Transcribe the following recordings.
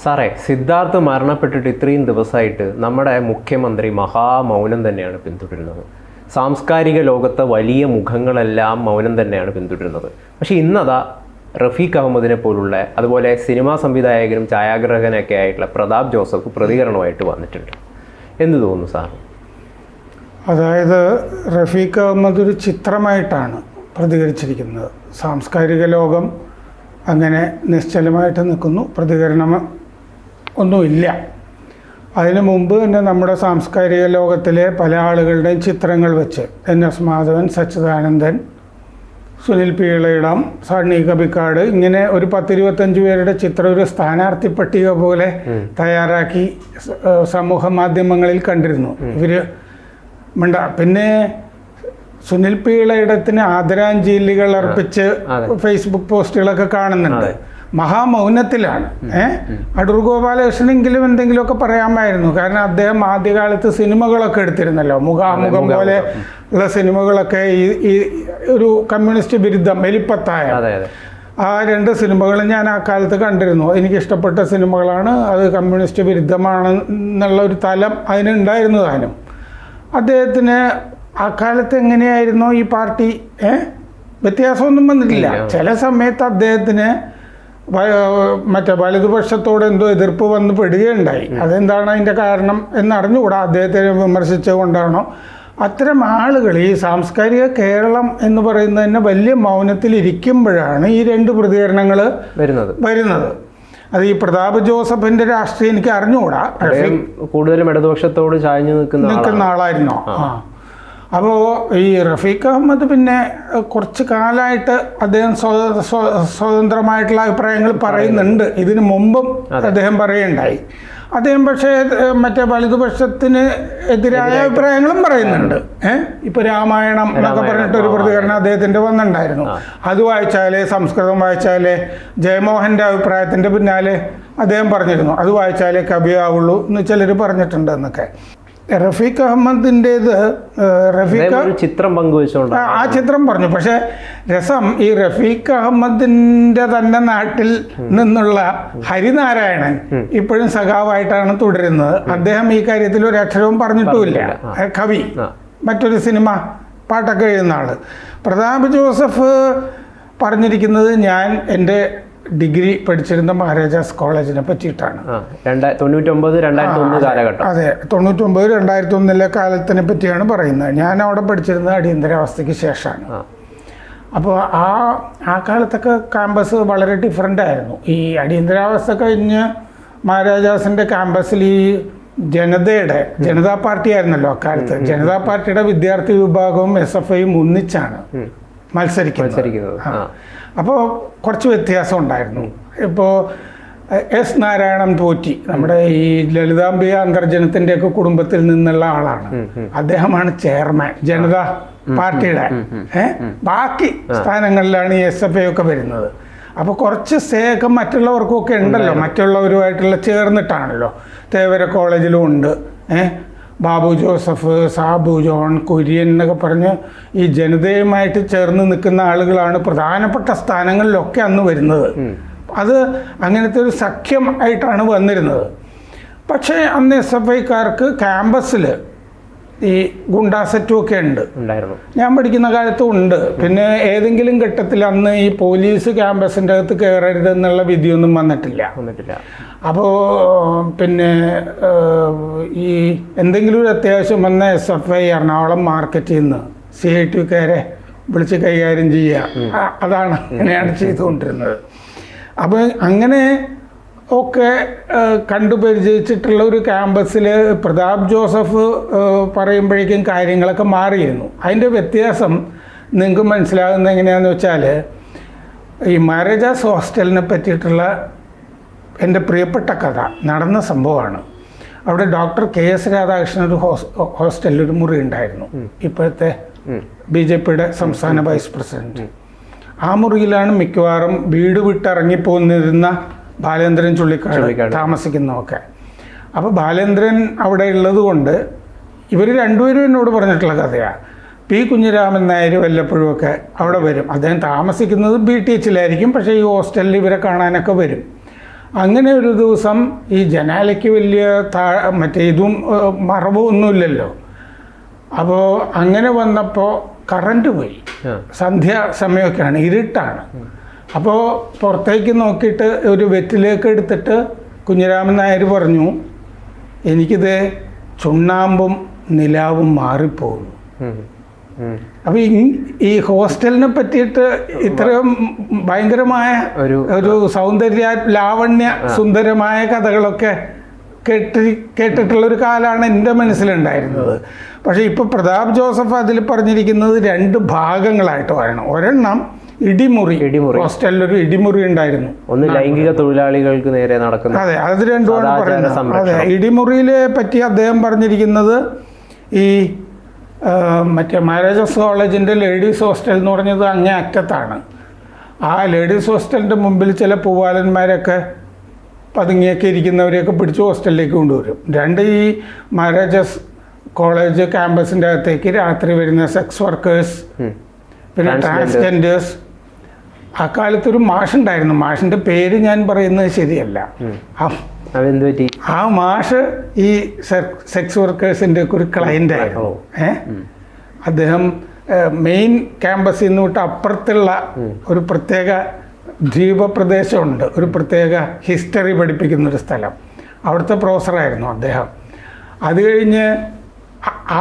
സാറേ, സിദ്ധാർത്ഥ് മരണപ്പെട്ടിട്ട് ഇത്രയും ദിവസമായിട്ട് നമ്മുടെ മുഖ്യമന്ത്രി മഹാമൗനം തന്നെയാണ് പിന്തുടരുന്നത്. സാംസ്കാരിക ലോകത്തെ വലിയ മുഖങ്ങളെല്ലാം മൗനം തന്നെയാണ് പിന്തുടരുന്നത്. പക്ഷേ ഇന്നതാ റഫീഖ് അഹമ്മദിനെ പോലുള്ള, അതുപോലെ സിനിമാ സംവിധായകനും ഛായാഗ്രഹകനൊക്കെ ആയിട്ടുള്ള പ്രതാപ് ജോസഫ് പ്രതികരണമായിട്ട് വന്നിട്ടുണ്ട്. എന്ത് തോന്നുന്നു സാർ? അതായത് റഫീഖ് അഹമ്മദ് ഒരു ചിത്രമായിട്ടാണ് പ്രതികരിച്ചിരിക്കുന്നത്. സാംസ്കാരിക ലോകം അങ്ങനെ നിശ്ചലമായിട്ട് നിൽക്കുന്നു, പ്രതികരണം ഒന്നുമില്ല. അതിനു മുമ്പ് തന്നെ നമ്മുടെ സാംസ്കാരിക ലോകത്തിലെ പല ആളുകളുടെയും ചിത്രങ്ങൾ വെച്ച് NS മാധവൻ, സച്ചിദാനന്ദൻ, സുനിൽ പി ഇളയിടം, സണ്ണി കബിക്കാട്, ഇങ്ങനെ ഒരു 10-25 പേരുടെ ചിത്രം ഒരു സ്ഥാനാർത്ഥി പട്ടിക പോലെ തയ്യാറാക്കി സമൂഹ മാധ്യമങ്ങളിൽ കണ്ടിരുന്നു. ഇവർ പിന്നെ സുനിൽ പി ഇളയിടത്തിന് ആദരാഞ്ജലികൾ അർപ്പിച്ച് ഫേസ്ബുക്ക് പോസ്റ്റുകളൊക്കെ കാണുന്നുണ്ട്. മഹാമൗനത്തിലാണ്. അടൂർ ഗോപാലകൃഷ്ണനെങ്കിലും എന്തെങ്കിലുമൊക്കെ പറയാമായിരുന്നു. കാരണം അദ്ദേഹം ആദ്യകാലത്ത് സിനിമകളൊക്കെ എടുത്തിരുന്നല്ലോ, മുഖാമുഖം പോലെ ഉള്ള സിനിമകളൊക്കെ. ഈ ഒരു കമ്മ്യൂണിസ്റ്റ് വിരുദ്ധം എലിപ്പത്തായ ആ 2 സിനിമകളും ഞാൻ ആ കാലത്ത് കണ്ടിരുന്നു. എനിക്കിഷ്ടപ്പെട്ട സിനിമകളാണ്. അത് കമ്മ്യൂണിസ്റ്റ് വിരുദ്ധമാണെന്നുള്ള ഒരു തലം അതിനുണ്ടായിരുന്നു. താനും അദ്ദേഹത്തിന് ആ കാലത്ത് എങ്ങനെയായിരുന്നോ ഈ പാർട്ടി വ്യത്യാസമൊന്നും വന്നിട്ടില്ല. ചില സമയത്ത് അദ്ദേഹത്തിന് മറ്റേ വലതുപക്ഷത്തോട് എന്തോ എതിർപ്പ് വന്ന് പെടുകയുണ്ടായി. അതെന്താണ് അതിൻ്റെ കാരണം എന്നറിഞ്ഞുകൂടാ. അദ്ദേഹത്തെ വിമർശിച്ചുകൊണ്ടാണോ? അത്തരം ആളുകൾ ഈ സാംസ്കാരിക കേരളം എന്ന് പറയുന്നത് തന്നെ വലിയ മൗനത്തിലിരിക്കുമ്പോഴാണ് ഈ 2 പ്രതികരണങ്ങൾ വരുന്നത്. അത് ഈ പ്രതാപ് ജോസഫിന്റെ രാഷ്ട്രീയം എനിക്ക് അറിഞ്ഞുകൂടാ. കൂടുതലും ഇടതുപക്ഷത്തോട് ചായ്ഞ്ഞു നിൽക്കുന്ന ആളായിരുന്നോ? അപ്പോൾ ഈ റഫീഖ് അഹമ്മദ് പിന്നെ കുറച്ച് കാലമായിട്ട് അദ്ദേഹം സ്വതന്ത്രമായിട്ടുള്ള അഭിപ്രായങ്ങൾ പറയുന്നുണ്ട്. ഇതിനു മുമ്പും അദ്ദേഹം പറയുകയുണ്ടായി. അദ്ദേഹം പക്ഷേ മറ്റേ വലതുപക്ഷത്തിന് എതിരായ അഭിപ്രായങ്ങളും പറയുന്നുണ്ട്. ഇപ്പോൾ രാമായണം എന്നൊക്കെ പറഞ്ഞിട്ടൊരു പ്രതികരണം അദ്ദേഹത്തിൻ്റെ വന്നിട്ടുണ്ടായിരുന്നു. അത് വായിച്ചാലേ, സംസ്കൃതം വായിച്ചാലേ, ജയമോഹൻ്റെ അഭിപ്രായത്തിൻ്റെ പിന്നാലെ അദ്ദേഹം പറഞ്ഞിരുന്നു, അത് വായിച്ചാലേ കവിയാവുള്ളൂ എന്ന് ചിലർ പറഞ്ഞിട്ടുണ്ട് എന്നൊക്കെ. റഫീഖ് അഹമ്മദിൻ്റേത് ചിത്രം പങ്കുവെച്ചോണ്ട് ആ ചിത്രം പറഞ്ഞു. പക്ഷെ രസം, ഈ റഫീഖ് അഹമ്മദിൻ്റെ തന്നെ നാട്ടിൽ നിന്നുള്ള ഹരിനാരായണൻ ഇപ്പോഴും സഖാവായിട്ടാണ് തുടരുന്നത്. അദ്ദേഹം ഈ കാര്യത്തിൽ ഒരു അക്ഷരവും പറഞ്ഞിട്ടുമില്ല. കവി, മറ്റൊരു സിനിമ പാട്ടൊക്കെ എഴുതുന്ന ആള്. പ്രതാപ് ജോസഫ് പറഞ്ഞിരിക്കുന്നത് ഞാൻ എൻ്റെ ഡിഗ്രി പഠിച്ചിരുന്ന മഹാരാജാസ് കോളേജിനെ പറ്റിയിട്ടാണ്. 99-2001 കാലഘട്ടം. അതെ, 99-2001 കാലത്തിനെ പറ്റിയാണ് പറയുന്നത്. ഞാൻ അവിടെ പഠിച്ചിരുന്നത് അടിയന്തരാവസ്ഥയ്ക്ക് ശേഷമാണ്. അപ്പോൾ ആ കാലത്തൊക്കെ ക്യാമ്പസ് വളരെ ഡിഫറൻ്റ് ആയിരുന്നു. ഈ അടിയന്തരാവസ്ഥ കഴിഞ്ഞ് മഹാരാജാസിൻ്റെ ക്യാമ്പസിൽ ഈ ജനതാ പാർട്ടി ആയിരുന്നല്ലോ അക്കാലത്ത്. ജനതാ പാർട്ടിയുടെ വിദ്യാർത്ഥി വിഭാഗവും SFIയും ഒന്നിച്ചാണ് മത്സരിക്കുന്നത്. അപ്പോൾ കുറച്ച് വ്യത്യാസം ഉണ്ടായിരുന്നു. ഇപ്പോൾ S നാരായണൻ പോറ്റി, നമ്മുടെ ഈ ലളിതാംബിക അന്തർജനത്തിൻ്റെയൊക്കെ കുടുംബത്തിൽ നിന്നുള്ള ആളാണ്. അദ്ദേഹമാണ് ചെയർമാൻ ജനതാ പാർട്ടിയുടെ. ബാക്കി സ്ഥാനങ്ങളിലാണ് ഈ SFI ഒക്കെ വരുന്നത്. അപ്പോൾ കുറച്ച് സേയൊക്കെ മറ്റുള്ളവർക്കൊക്കെ ഉണ്ടല്ലോ, മറ്റുള്ളവരുമായിട്ടുള്ള ചേർന്നിട്ടാണല്ലോ. തേവര കോളേജിലും ഉണ്ട്. ബാബു ജോസഫ്, സാബു ജോൺ, കുര്യൻ എന്നൊക്കെ പറഞ്ഞ് ഈ ജനതയുമായിട്ട് ചേർന്ന് നിൽക്കുന്ന ആളുകളാണ് പ്രധാനപ്പെട്ട സ്ഥാനങ്ങളിലൊക്കെ അന്ന് വരുന്നത്. അത് അങ്ങനത്തെ ഒരു സഖ്യം ആയിട്ടാണ് വന്നിരുന്നത്. പക്ഷേ അന്ന് SFIക്കാർക്ക് ക്യാമ്പസിൽ ഈ ഗുണ്ടാസെറ്റും ഒക്കെ ഉണ്ടായിരുന്നു. ഞാൻ പഠിക്കുന്ന കാലത്തും ഉണ്ട്. പിന്നെ ഏതെങ്കിലും ഘട്ടത്തിൽ അന്ന് ഈ പോലീസ് ക്യാമ്പസിൻ്റെ അകത്ത് കയറരുതെന്നുള്ള വിധിയൊന്നും വന്നിട്ടില്ല. അപ്പോൾ പിന്നെ ഈ എന്തെങ്കിലും ഒരു അത്യാവശ്യം വന്ന SFI എറണാകുളം മാർക്കറ്റിൽ നിന്ന് CITക്കാരെ വിളിച്ച് കൈകാര്യം ചെയ്യുക. അതാണ് അങ്ങനെയാണ് ചെയ്തുകൊണ്ടിരുന്നത്. അപ്പോൾ അങ്ങനെ ഒക്കെ കണ്ടുപരിചയിച്ചിട്ടുള്ള ഒരു ക്യാമ്പസിൽ പ്രതാപ് ജോസഫ് പറയുമ്പോഴേക്കും കാര്യങ്ങളൊക്കെ മാറിയിരുന്നു. അതിൻ്റെ വ്യത്യാസം നിങ്ങൾക്ക് മനസ്സിലാകുന്നത് എങ്ങനെയാണെന്ന് വെച്ചാൽ, ഈ മഹാരാജാസ് ഹോസ്റ്റലിനെ പറ്റിയിട്ടുള്ള എൻ്റെ പ്രിയപ്പെട്ട കഥ നടന്ന സംഭവമാണ്. അവിടെ ഡോക്ടർ KS രാധാകൃഷ്ണൻ ഒരു ഹോസ്റ്റലിൽ ഒരു മുറി ഉണ്ടായിരുന്നു. ഇപ്പോഴത്തെ BJPയുടെ സംസ്ഥാന വൈസ് പ്രസിഡന്റ്. ആ മുറിയിലാണ് മിക്കവാറും വീട് വിട്ടിറങ്ങിപ്പോന്നിരുന്ന ബാലേന്ദ്രൻ ചുള്ളിക്കാട് താമസിക്കുന്നതൊക്കെ. അപ്പോൾ ബാലേന്ദ്രൻ അവിടെ ഉള്ളത് കൊണ്ട് ഇവർ രണ്ടുപേരും എന്നോട് പറഞ്ഞിട്ടുള്ള കഥയാണ്. P. കുഞ്ഞിരാമൻ നായർ വല്ലപ്പോഴുമൊക്കെ അവിടെ വരും. അദ്ദേഹം താമസിക്കുന്നത് BTHലായിരിക്കും, പക്ഷേ ഈ ഹോസ്റ്റലിൽ ഇവരെ കാണാനൊക്കെ വരും. അങ്ങനെ ഒരു ദിവസം ഈ ജനാലയ്ക്ക് വലിയ മറ്റേ ഇതും മറവും ഒന്നുമില്ലല്ലോ. അപ്പോൾ അങ്ങനെ വന്നപ്പോൾ കറണ്ട് പോയി. സന്ധ്യ സമയമൊക്കെയാണ്, ഇരുട്ടാണ്. അപ്പോൾ പുറത്തേക്ക് നോക്കിയിട്ട് ഒരു വെറ്റിലേക്ക് എടുത്തിട്ട് കുഞ്ഞിരാമൻ നായർ പറഞ്ഞു, എനിക്കിത് ചുണ്ണാമ്പും നിലാവും മാറിപ്പോകുന്നു. അപ്പോൾ ഈ ഹോസ്റ്റലിനെ പറ്റിയിട്ട് ഇത്രയും ഭയങ്കരമായ ഒരു സൗന്ദര്യ ലാവണ്യ സുന്ദരമായ കഥകളൊക്കെ കേട്ടിട്ടുള്ളൊരു കാലമാണ് എൻ്റെ മനസ്സിലുണ്ടായിരുന്നത്. പക്ഷേ ഇപ്പോൾ പ്രതാപ് ജോസഫ് അതിൽ പറഞ്ഞിരിക്കുന്നത് 2 ഭാഗങ്ങളായിട്ട് പറയണം. ഒരെണ്ണം ഇടിമുറി, ഹോസ്റ്റലിലൊരു ഇടിമുറി ഉണ്ടായിരുന്നു. ഒന്ന് ലൈംഗിക തൊഴിലാളികൾക്ക് നേരെ നടക്കുന്ന, അതെ, അത് രണ്ടുമാണ് പറയുന്നത്. അതെ, ഇടിമുറിയിലെ പറ്റി അദ്ദേഹം പറഞ്ഞിരിക്കുന്നത് ഈ മറ്റേ മഹാരാജാസ് കോളേജിൻ്റെ ലേഡീസ് ഹോസ്റ്റൽ എന്ന് പറഞ്ഞത് അങ്ങേ അറ്റത്താണ്. ആ ലേഡീസ് ഹോസ്റ്റലിൻ്റെ മുമ്പിൽ ചില പൂവാലന്മാരൊക്കെ പതുങ്ങിയൊക്കെ ഇരിക്കുന്നവരെയൊക്കെ പിടിച്ച് ഹോസ്റ്റലിലേക്ക് കൊണ്ടുവരും. 2 ഈ മഹാരാജാസ് കോളേജ് ക്യാമ്പസിൻ്റെ അകത്തേക്ക് രാത്രി വരുന്ന സെക്സ് വർക്കേഴ്സ്, പിന്നെ ട്രാൻസ്ജെൻഡേഴ്സ്. അക്കാലത്തൊരു മാഷുണ്ടായിരുന്നു, മാഷിൻ്റെ പേര് ഞാൻ പറയുന്നത് ശരിയല്ല. ആ മാഷ് ഈ സെക്സ് വർക്കേഴ്സിൻ്റെ ഒരു ക്ലയൻ്റ് ആയിരുന്നു. അദ്ദേഹം മെയിൻ ക്യാമ്പസിൽ നിന്ന് വിട്ട് അപ്പുറത്തുള്ള ഒരു പ്രത്യേക ദ്വീപപ്രദേശമുണ്ട്, ഒരു പ്രത്യേക ഹിസ്റ്ററി പഠിപ്പിക്കുന്നൊരു സ്ഥലം, അവിടുത്തെ പ്രൊഫസറായിരുന്നു അദ്ദേഹം. അത് കഴിഞ്ഞ്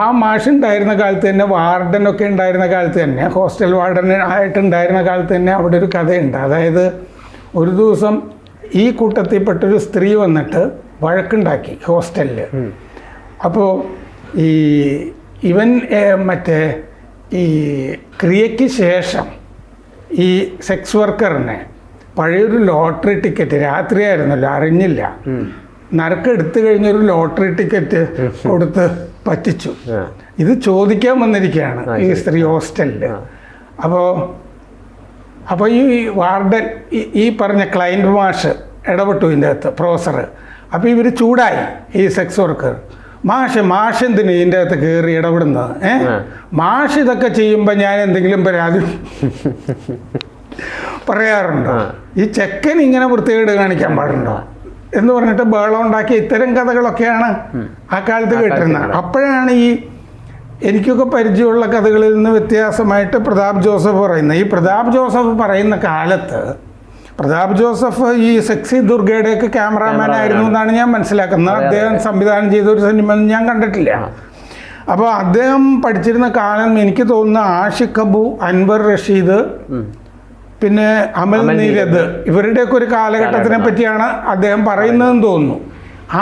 ആ മാഷുണ്ടായിരുന്ന കാലത്ത് തന്നെ, വാർഡനൊക്കെ ഉണ്ടായിരുന്ന കാലത്ത് തന്നെ, ഹോസ്റ്റൽ വാർഡൻ ആയിട്ടുണ്ടായിരുന്ന കാലത്ത് തന്നെ അവിടെ ഒരു കഥയുണ്ട്. അതായത് ഒരു ദിവസം ഈ കൂട്ടത്തിൽപ്പെട്ടൊരു സ്ത്രീ വന്നിട്ട് വഴക്കുണ്ടാക്കി ഹോസ്റ്റലിൽ. അപ്പോൾ ഇവൻ മറ്റേ ഈ ക്രിയയ്ക്ക് ശേഷം ഈ സെക്സ് വർക്കറിനെ പഴയൊരു ലോട്ടറി ടിക്കറ്റ്, രാത്രിയായിരുന്നല്ലോ, അറിഞ്ഞില്ല, നറുക്കെടുത്തു കഴിഞ്ഞൊരു ലോട്ടറി ടിക്കറ്റ് കൊടുത്ത് പറ്റിച്ചു. ഇത് ചോദിക്കാൻ വന്നിരിക്കുകയാണ് ഈ സ്ത്രീ ഹോസ്റ്റലിൽ. അപ്പോൾ ഈ വാർഡൻ, ഈ പറഞ്ഞ ക്ലയൻറ്റ് മാഷ് ഇടപെട്ടു ഇതിൻ്റെ അകത്ത്, പ്രൊഫസർ. അപ്പോൾ ഇവർ ചൂടായി, ഈ സെക്സ് വർക്കർ. മാഷ് എന്തിനു ഇതിൻ്റെ അകത്ത് കയറി ഇടപെടുന്നത്? മാഷ് ഇതൊക്കെ ചെയ്യുമ്പോൾ ഞാൻ എന്തെങ്കിലും പരാതി പറയാറുണ്ടോ? ഈ ചെക്കൻ ഇങ്ങനെ വൃത്തികേട് കാണിക്കാൻ പാടുണ്ടോ എന്ന് പറഞ്ഞിട്ട് ബഹളം ഉണ്ടാക്കി. ഇത്തരം കഥകളൊക്കെയാണ് ആ കാലത്ത് കേട്ടിരുന്നത്. അപ്പോഴാണ് ഈ എനിക്കൊക്കെ പരിചയമുള്ള കഥകളിൽ നിന്ന് വ്യത്യാസമായിട്ട് പ്രതാപ് ജോസഫ് പറയുന്നത്. ഈ പ്രതാപ് ജോസഫ് പറയുന്ന കാലത്ത് പ്രതാപ് ജോസഫ് ഈ സെക്സി ദുർഗയുടെയൊക്കെ ക്യാമറാമാൻ ആയിരുന്നു എന്നാണ് ഞാൻ മനസ്സിലാക്കുന്നത്. അദ്ദേഹം സംവിധാനം ചെയ്ത ഒരു സിനിമ ഞാൻ കണ്ടിട്ടില്ല. അപ്പോൾ അദ്ദേഹം പഠിച്ചിരുന്ന കാലം എനിക്ക് തോന്നുന്ന ആഷിഖ് അബു, അൻവർ റഷീദ്, പിന്നെ അമൽ നീരദ്, ഇവരുടെയൊക്കെ ഒരു കാലഘട്ടത്തിനെ പറ്റിയാണ് അദ്ദേഹം പറയുന്നതെന്ന് തോന്നുന്നു.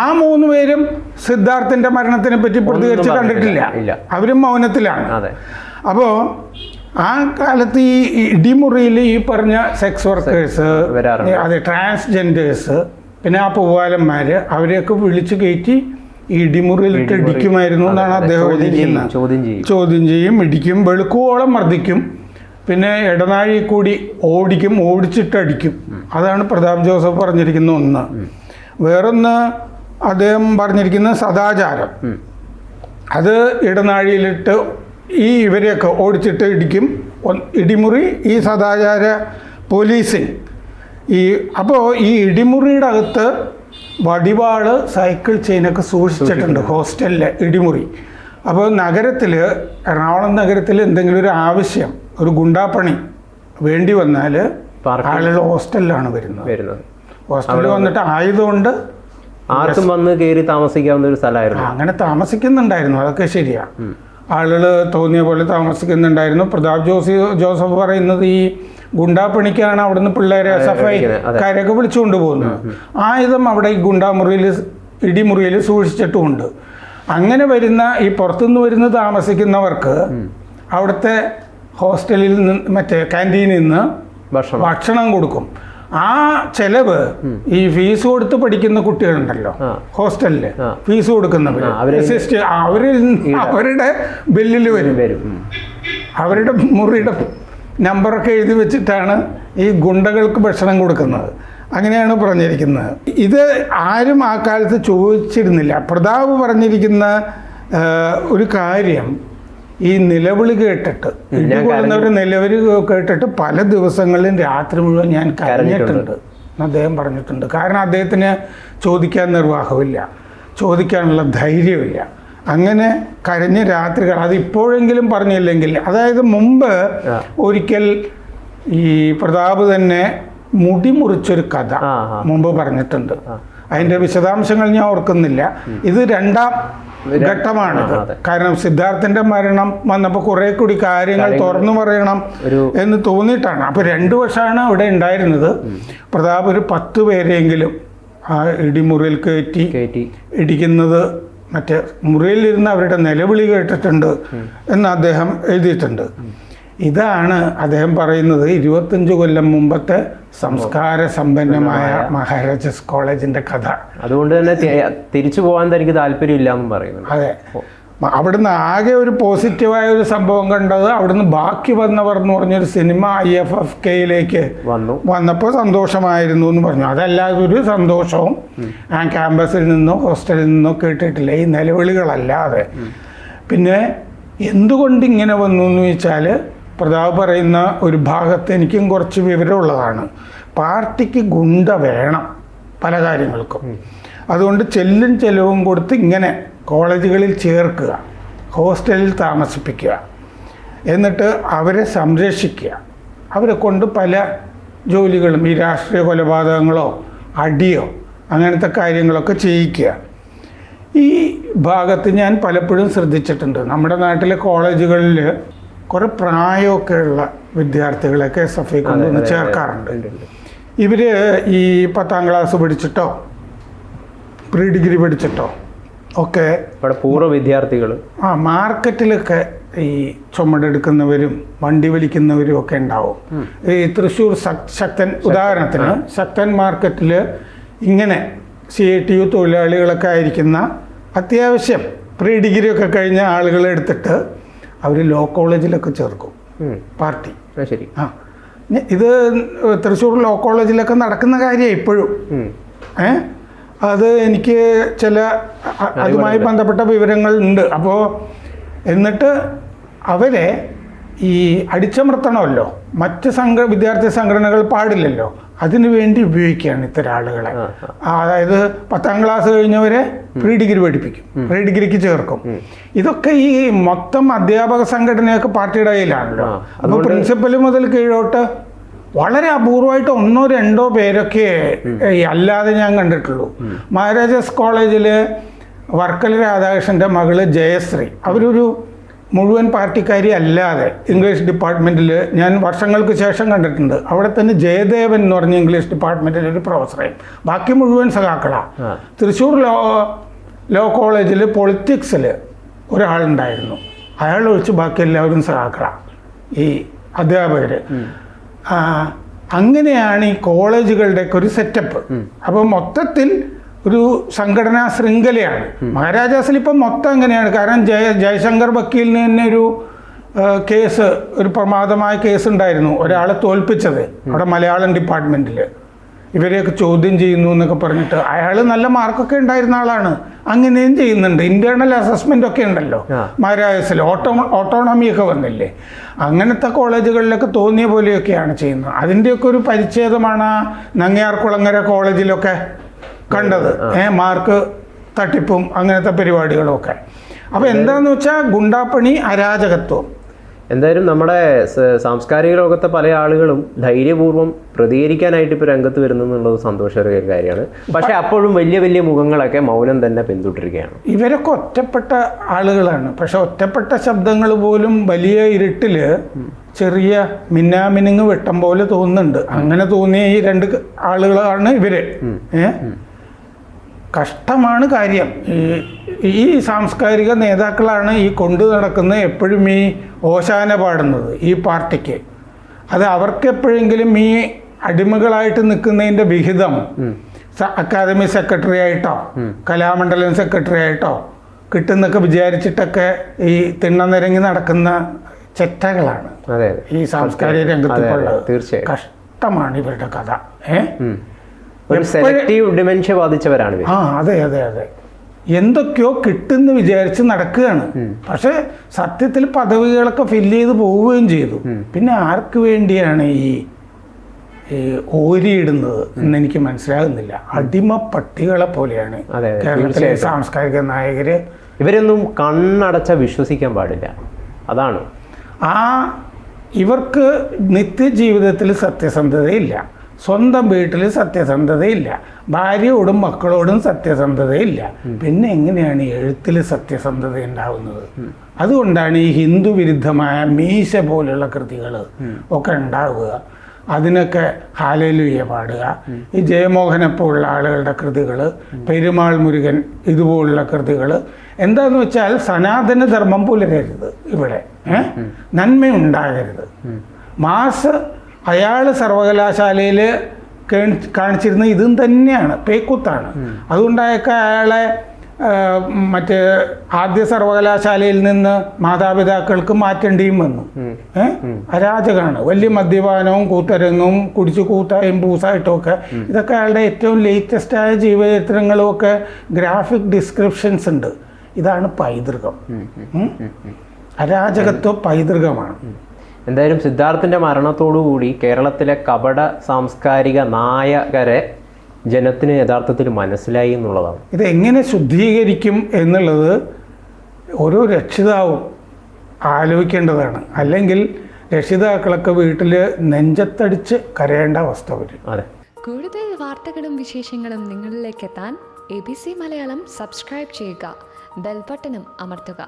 ആ 3 പേരും സിദ്ധാർത്ഥിന്റെ മരണത്തിനെ പറ്റി പ്രതികരിച്ച് കണ്ടിട്ടില്ല, അവരും മൗനത്തിലാണ്. അപ്പോൾ ആ കാലത്ത് ഈ ഇടിമുറിയിൽ ഈ പറഞ്ഞ സെക്സ് വർക്കേഴ്സ്, അതെ, ട്രാൻസ്ജെൻഡേഴ്സ്, പിന്നെ ആ പൂവാലന്മാർ, അവരെയൊക്കെ വിളിച്ചു കയറ്റി ഈ ഇടിമുറിയിലിട്ട് ഇടിക്കുമായിരുന്നു എന്നാണ് അദ്ദേഹം എഴുതിയിരിക്കുന്നത്. ചോദ്യം ചെയ്യും, ഇടിക്കും, വെളുക്കുവോളം മർദ്ദിക്കും, പിന്നെ ഇടനാഴി കൂടി ഓടിക്കും, ഓടിച്ചിട്ടടിക്കും. അതാണ് പ്രതാപ് ജോസഫ് പറഞ്ഞിരിക്കുന്ന ഒന്ന്. വേറൊന്ന് അദ്ദേഹം പറഞ്ഞിരിക്കുന്ന സദാചാരം. അത് ഇടനാഴിയിലിട്ട് ഈ ഇവരെയൊക്കെ ഓടിച്ചിട്ട് ഇടിക്കും. ഇടിമുറി, ഈ സദാചാര പോലീസിങ്. അപ്പോൾ ഈ ഇടിമുറിയുടെ അകത്ത് വടിവാള്, സൈക്കിൾ ചെയിനൊക്കെ സൂക്ഷിച്ചിട്ടുണ്ട് ഹോസ്റ്റലിലെ ഇടിമുറി. അപ്പോൾ നഗരത്തിൽ, എറണാകുളം നഗരത്തിൽ എന്തെങ്കിലും ഒരു ആവശ്യം, ഒരു ഗുണ്ടാപ്പണി വേണ്ടി വന്നാൽ ആളുകൾ ഹോസ്റ്റലിലാണ് വരുന്നത്. ഹോസ്റ്റലിൽ വന്നിട്ട് ആയതുകൊണ്ട് ആർക്കും വന്ന് കയറി താമസിക്കാവുന്ന ഒരു സ്ഥലമായിരുന്നു. അങ്ങനെ താമസിക്കുന്നുണ്ടായിരുന്നു, അതൊക്കെ ശരിയാണ്. ആളുകൾ തോന്നിയ പോലെ താമസിക്കുന്നുണ്ടായിരുന്നു. പ്രതാപ് ജോസഫ് പറയുന്നത് ഈ ഗുണ്ടാപ്പണിക്കാണ് അവിടുന്ന് പിള്ളേരെ SFIക്കാരെയൊക്കെ വിളിച്ചുകൊണ്ട് പോകുന്നത്. ആയുധം അവിടെ ഈ ഇടിമുറിയിൽ സൂക്ഷിച്ചിട്ടുമുണ്ട്. അങ്ങനെ വരുന്ന ഈ പുറത്തുനിന്ന് വരുന്ന താമസിക്കുന്നവർക്ക് അവിടുത്തെ ഹോസ്റ്റലിൽ നിന്ന്, മറ്റേ ക്യാൻറ്റീനിൽ നിന്ന് ഭക്ഷണം കൊടുക്കും. ആ ചെലവ് ഈ ഫീസ് കൊടുത്ത് പഠിക്കുന്ന കുട്ടികളുണ്ടല്ലോ ഹോസ്റ്റലില്, ഫീസ് കൊടുക്കുന്നവർ, അവരുടെ ബില്ലിൽ വരും. അവരുടെ മുറിയുടെ നമ്പറൊക്കെ എഴുതി വെച്ചിട്ടാണ് ഈ ഗുണ്ടകൾക്ക് ഭക്ഷണം കൊടുക്കുന്നത്. അങ്ങനെയാണ് പറഞ്ഞിരിക്കുന്നത്. ഇത് ആരും ആ കാലത്ത് ചോദിച്ചിരുന്നില്ല. പ്രതാപ് പറഞ്ഞിരിക്കുന്ന ഒരു കാര്യം, ഈ നിലവിളി കേട്ടിട്ട്, ഇടികൊള്ളുന്നവർ നിലവിളി കേട്ടിട്ട് പല ദിവസങ്ങളിലും രാത്രി മുഴുവൻ ഞാൻ കരഞ്ഞിട്ടുണ്ട് എന്ന് അദ്ദേഹം പറഞ്ഞിട്ടുണ്ട്. കാരണം അദ്ദേഹത്തിന് ചോദിക്കാൻ നിർവാഹമില്ല, ചോദിക്കാനുള്ള ധൈര്യമില്ല. അങ്ങനെ കരഞ്ഞ രാത്രികൾ അത് ഇപ്പോഴെങ്കിലും പറഞ്ഞില്ലെങ്കിൽ, അതായത് മുമ്പ് ഒരിക്കൽ ഈ പ്രതാപ് തന്നെ മുടി മുറിച്ചൊരു കഥ മുമ്പ് പറഞ്ഞിട്ടുണ്ട്. അതിൻ്റെ വിശദാംശങ്ങൾ ഞാൻ ഓർക്കുന്നില്ല. ഇത് രണ്ടാം ഘട്ടമാണിത്. കാരണം സിദ്ധാർത്ഥന്റെ മരണം വന്നപ്പോൾ കുറെ കൂടി കാര്യങ്ങൾ തുറന്നു പറയണം എന്ന് തോന്നിയിട്ടാണ്. അപ്പൊ 2 വർഷമാണ് അവിടെ ഉണ്ടായിരുന്നത്. പ്രതാപ് ഒരു 10 പേരെങ്കിലും ആ ഇടിമുറിയിൽ കയറ്റി ഇടിക്കുന്നത്, മറ്റേ മുറിയിലിരുന്ന് അവരുടെ നിലവിളി കേട്ടിട്ടുണ്ട് എന്ന് അദ്ദേഹം എഴുതിയിട്ടുണ്ട്. ഇതാണ് അദ്ദേഹം പറയുന്നത് 25 കൊല്ലം മുമ്പത്തെ സംസ്കാര സമ്പന്നമായ മഹാരാജാസ് കോളേജിന്റെ കഥ. അതുകൊണ്ട് തന്നെ തിരിച്ചു പോകാൻ തനിക്ക് താല്പര്യമില്ല എന്നും പറയുന്നു. അതെ, അവിടുന്ന് ആകെ ഒരു പോസിറ്റീവായ ഒരു സംഭവം കണ്ടത് അവിടുന്ന് ബാക്കി വന്നവർ എന്ന് പറഞ്ഞൊരു സിനിമ IFFKയിലേക്ക് വന്നപ്പോൾ സന്തോഷമായിരുന്നു എന്ന് പറഞ്ഞു. അതല്ലാതെ ഒരു സന്തോഷവും ആ ക്യാമ്പസിൽ നിന്നോ ഹോസ്റ്റലിൽ നിന്നോ കേട്ടിട്ടില്ല, ഈ നിലവിളികളല്ലാതെ. പിന്നെ എന്തുകൊണ്ട് ഇങ്ങനെ വന്നു എന്ന് വെച്ചാൽ, പ്രതാപ് പറയുന്ന ഒരു ഭാഗത്ത് എനിക്കും കുറച്ച് വിവരമുള്ളതാണ്. പാർട്ടിക്ക് ഗുണ്ട വേണം പല കാര്യങ്ങൾക്കും. അതുകൊണ്ട് ചെലവും കൊടുത്ത് ഇങ്ങനെ കോളേജുകളിൽ ചേർക്കുക, ഹോസ്റ്റലിൽ താമസിപ്പിക്കുക, എന്നിട്ട് അവരെ സംരക്ഷിക്കുക, അവരെ കൊണ്ട് പല ജോലികളും, ഈ രാഷ്ട്രീയ കൊലപാതകങ്ങളോ അടിയോ അങ്ങനത്തെ കാര്യങ്ങളൊക്കെ ചെയ്യിക്കുക. ഈ ഭാഗത്ത് ഞാൻ പലപ്പോഴും ശ്രദ്ധിച്ചിട്ടുണ്ട്. നമ്മുടെ നാട്ടിലെ കോളേജുകളിൽ കുറേ പ്രായമൊക്കെ ഉള്ള വിദ്യാർത്ഥികളൊക്കെ SFI കൊണ്ടൊന്ന് ചേർക്കാറുണ്ട്. ഇവർ ഈ 10ാം ക്ലാസ് പഠിച്ചിട്ടോ പ്രീ ഡിഗ്രി പഠിച്ചിട്ടോ ഒക്കെ പൂർവ്വ വിദ്യാർത്ഥികൾ മാർക്കറ്റിലൊക്കെ ഈ ചുമടെടുക്കുന്നവരും വണ്ടി വലിക്കുന്നവരും ഒക്കെ ഉണ്ടാവും. ഈ തൃശ്ശൂർ ശക്തൻ, ഉദാഹരണത്തിന് ശക്തൻ മാർക്കറ്റിൽ ഇങ്ങനെ CITU തൊഴിലാളികളൊക്കെ ആയിരിക്കുന്ന അത്യാവശ്യം പ്രീ ഡിഗ്രി ഒക്കെ കഴിഞ്ഞ ആളുകളെ എടുത്തിട്ട് അവർ ലോ കോളേജിലൊക്കെ ചേർക്കും പാർട്ടി. ശരി. ഇത് തൃശ്ശൂർ ലോ കോളേജിലൊക്കെ നടക്കുന്ന കാര്യമാണ് ഇപ്പോഴും. അത് എനിക്ക് ചില അതുമായി ബന്ധപ്പെട്ട വിവരങ്ങൾ ഉണ്ട്. അപ്പോൾ എന്നിട്ട് അവരെ ഈ അടിച്ചമർത്തണമല്ലോ, മറ്റ് വിദ്യാർത്ഥി സംഘടനകൾ പാടില്ലല്ലോ, അതിനു വേണ്ടി ഉപയോഗിക്കുകയാണ് ഇത്തരം ആളുകളെ. അതായത് 10ാം ക്ലാസ് കഴിഞ്ഞവരെ പ്രീ ഡിഗ്രി പഠിപ്പിക്കും, പ്രീ ഡിഗ്രിക്ക് ചേർക്കും. ഇതൊക്കെ ഈ മൊത്തം അധ്യാപക സംഘടനയൊക്കെ പാർട്ടിയുടെ കയ്യിലാണല്ലോ. അപ്പോൾ പ്രിൻസിപ്പൽ മുതൽ കീഴോട്ട് വളരെ അപൂർവമായിട്ട് 1-2 പേരൊക്കെ അല്ലാതെ ഞാൻ കണ്ടിട്ടുള്ളൂ. മഹാരാജാസ് കോളേജിൽ വർക്കല രാധാകൃഷ്ണൻ്റെ മകള് ജയശ്രീ, അവരൊരു മുഴുവൻ പാർട്ടിക്കാരി അല്ലാതെ ഇംഗ്ലീഷ് ഡിപ്പാർട്ട്മെൻറ്റിൽ ഞാൻ വർഷങ്ങൾക്ക് ശേഷം കണ്ടിട്ടുണ്ട്. അവിടെ തന്നെ ജയദേവൻ എന്ന് പറഞ്ഞ ഇംഗ്ലീഷ് ഡിപ്പാർട്ട്മെൻറ്റിൽ ഒരു പ്രൊഫസറേയും, ബാക്കി മുഴുവൻ സഖാക്കളാണ്. തൃശ്ശൂർ ലോ കോളേജിൽ പൊളിറ്റിക്സിൽ ഒരാളുണ്ടായിരുന്നു, അയാൾ ഒഴിച്ച് ബാക്കി എല്ലാവരും സഖാക്കളാണ് ഈ അധ്യാപകർ. അങ്ങനെയാണ് ഈ കോളേജുകളുടെയൊക്കെ ഒരു സെറ്റപ്പ്. അപ്പോൾ മൊത്തത്തിൽ ഒരു സംഘടനാ ശൃംഖലയാണ്. മഹാരാജാസിൽ ഇപ്പം മൊത്തം എങ്ങനെയാണ്, കാരണം ജയശങ്കർ വക്കീലിന് തന്നെ ഒരു കേസ്, ഒരു പ്രമാദമായ കേസ് ഉണ്ടായിരുന്നു, ഒരാളെ തോൽപ്പിച്ചത് അവിടെ മലയാളം ഡിപ്പാർട്ട്മെൻറ്റിൽ. ഇവരെയൊക്കെ ചോദ്യം ചെയ്യുന്നു എന്നൊക്കെ പറഞ്ഞിട്ട്. അയാൾ നല്ല മാർക്കൊക്കെ ഉണ്ടായിരുന്ന ആളാണ്, അങ്ങനെയും ചെയ്യുന്നുണ്ട്. ഇന്റേണൽ അസസ്മെൻ്റ് ഒക്കെ ഉണ്ടല്ലോ മഹാരാജാസിൽ, ഓട്ടോണമിയൊക്കെ വന്നില്ലേ. അങ്ങനത്തെ കോളേജുകളിലൊക്കെ തോന്നിയ പോലെയൊക്കെയാണ് ചെയ്യുന്നത്. അതിൻ്റെയൊക്കെ ഒരു പരിച്ഛേദമാണ് നങ്ങ്യാർകുളങ്ങര കോളേജിലൊക്കെ കണ്ടത്. മാർക്ക് തട്ടിപ്പും അങ്ങനത്തെ പരിപാടികളും ഒക്കെ. അപ്പോൾ എന്താണെന്ന് വെച്ചാൽ ഗുണ്ടാപ്പണി, അരാജകത്വം. എന്തായാലും നമ്മുടെ സാംസ്കാരിക ലോകത്തെ പല ആളുകളും ധൈര്യപൂർവ്വം പ്രതികരിക്കാനായിട്ട് ഇപ്പോൾ രംഗത്ത് വരുന്നുള്ളത് സന്തോഷകരമായ കാര്യമാണ്. പക്ഷെ അപ്പോഴും വലിയ വലിയ മുഖങ്ങളൊക്കെ മൗനം തന്നെ പിന്തുടരുകയാണ്. ഇവരൊക്കെ ഒറ്റപ്പെട്ട ആളുകളാണ്. പക്ഷെ ഒറ്റപ്പെട്ട ശബ്ദങ്ങൾ പോലും വലിയ ഇരുട്ടിൽ ചെറിയ മിന്നാമിനുങ്ങ് വെട്ടം പോലെ തോന്നുന്നുണ്ട്. അങ്ങനെ തോന്നിയ ഈ 2 ആളുകളാണ് ഇവര്. കഷ്ടമാണ് കാര്യം. ഈ സാംസ്കാരിക നേതാക്കളാണ് ഈ കൊണ്ടു നടക്കുന്ന എപ്പോഴും ഈ ഓശാന പാടുന്നത് ഈ പാർട്ടിക്ക്. അത് അവർക്ക് എപ്പോഴെങ്കിലും ഈ അടിമകളായിട്ട് നിൽക്കുന്നതിൻ്റെ വിഹിതം അക്കാദമി സെക്രട്ടറി ആയിട്ടോ കലാമണ്ഡലം സെക്രട്ടറി ആയിട്ടോ കിട്ടുന്നൊക്കെ വിചാരിച്ചിട്ടൊക്കെ ഈ തിണ്ണനിരങ്ങി നടക്കുന്ന ചെറ്റകളാണ് ഈ സാംസ്കാരിക രംഗത്തുള്ളത്. തീർച്ചയായും കഷ്ടമാണ് ഇവരുടെ കഥ. സെലക്റ്റീവ് ഡിമെൻഷ്യ ബാധിച്ചവരാണ്. അതെ അതെ അതെ. എന്തൊക്കെയോ കിട്ടുമെന്ന് വിചാരിച്ച് നടക്കുകയാണ്. പക്ഷെ സത്യത്തിൽ പദവികളൊക്കെ ഫില്ല് ചെയ്ത് പോവുകയും ചെയ്തു. പിന്നെ ആർക്ക് വേണ്ടിയാണ് ഈ ഓരിയിടുന്നത് എന്നെനിക്ക് മനസ്സിലാകുന്നില്ല. അടിമ പട്ടികളെ പോലെയാണ് അതെ, കേരളത്തിലെ സാംസ്കാരിക നായകര്. ഇവരൊന്നും കണ്ണടച്ച വിശ്വസിക്കാൻ പാടില്ല. അതാണ് ഇവർക്ക് നിത്യജീവിതത്തിൽ സത്യസന്ധതയില്ല, സ്വന്തം വീട്ടിൽ സത്യസന്ധതയില്ല, ഭാര്യയോടും മക്കളോടും സത്യസന്ധതയില്ല. പിന്നെ എങ്ങനെയാണ് എഴുത്തിൽ സത്യസന്ധത ഉണ്ടാവുന്നത്? അതുകൊണ്ടാണ് ഈ ഹിന്ദു വിരുദ്ധമായ മീശ പോലുള്ള കൃതികൾ ഒക്കെ ഉണ്ടാവുക. അതിനൊക്കെ ഹാലേലുയ്യ പാടുക. ഈ ജയമോഹനെപ്പോലുള്ള ആളുകളുടെ കൃതികൾ, പെരുമാൾ മുരുകൻ ഇതുപോലുള്ള കൃതികൾ, എന്താന്ന് വെച്ചാൽ സനാതന ധർമ്മം പുലരരുത്, ഇവിടെ നന്മയുണ്ടാകരുത്. മാസ് അയാൾ സർവകലാശാലയിൽ കാണിച്ചിരുന്ന ഇതും തന്നെയാണ്, പേക്കൂത്താണ്. അതുകൊണ്ടായൊക്കെ അയാളെ മറ്റേ ആദ്യ സർവകലാശാലയിൽ നിന്ന് മാതാപിതാക്കൾക്ക് മാറ്റേണ്ടിയും വന്നു. അരാജകമാണ്. വലിയ മദ്യപാനവും കൂത്തരങ്ങും കുടിച്ചു കൂത്തായും പൂസായിട്ടും ഒക്കെ. ഇതൊക്കെ അയാളുടെ ഏറ്റവും ലേറ്റസ്റ്റായ ജീവചരിത്രങ്ങളും ഒക്കെ ഗ്രാഫിക് ഡിസ്ക്രിപ്ഷൻസ് ഉണ്ട്. ഇതാണ് പൈതൃകം. അരാജകത്വ പൈതൃകമാണ്. എന്തായാലും സിദ്ധാർത്ഥിൻ്റെ മരണത്തോടുകൂടി കേരളത്തിലെ കപട സാംസ്കാരിക നായകരെ ജനത്തിന് യഥാർത്ഥത്തിൽ മനസ്സിലായി എന്നുള്ളതാണ്. ഇതെങ്ങനെ ശുദ്ധീകരിക്കും എന്നുള്ളത് ഓരോ രക്ഷിതാവും ആലോചിക്കേണ്ടതാണ്. അല്ലെങ്കിൽ രക്ഷിതാക്കളൊക്കെ വീട്ടിൽ നെഞ്ചത്തടിച്ച് കരയേണ്ട അവസ്ഥ വരും. അതെ. കൂടുതൽ വാർത്തകളും വിശേഷങ്ങളും നിങ്ങളിലേക്ക് എത്താൻ ABC മലയാളം സബ്സ്ക്രൈബ് ചെയ്യുക, ബെൽ ബട്ടണും അമർത്തുക.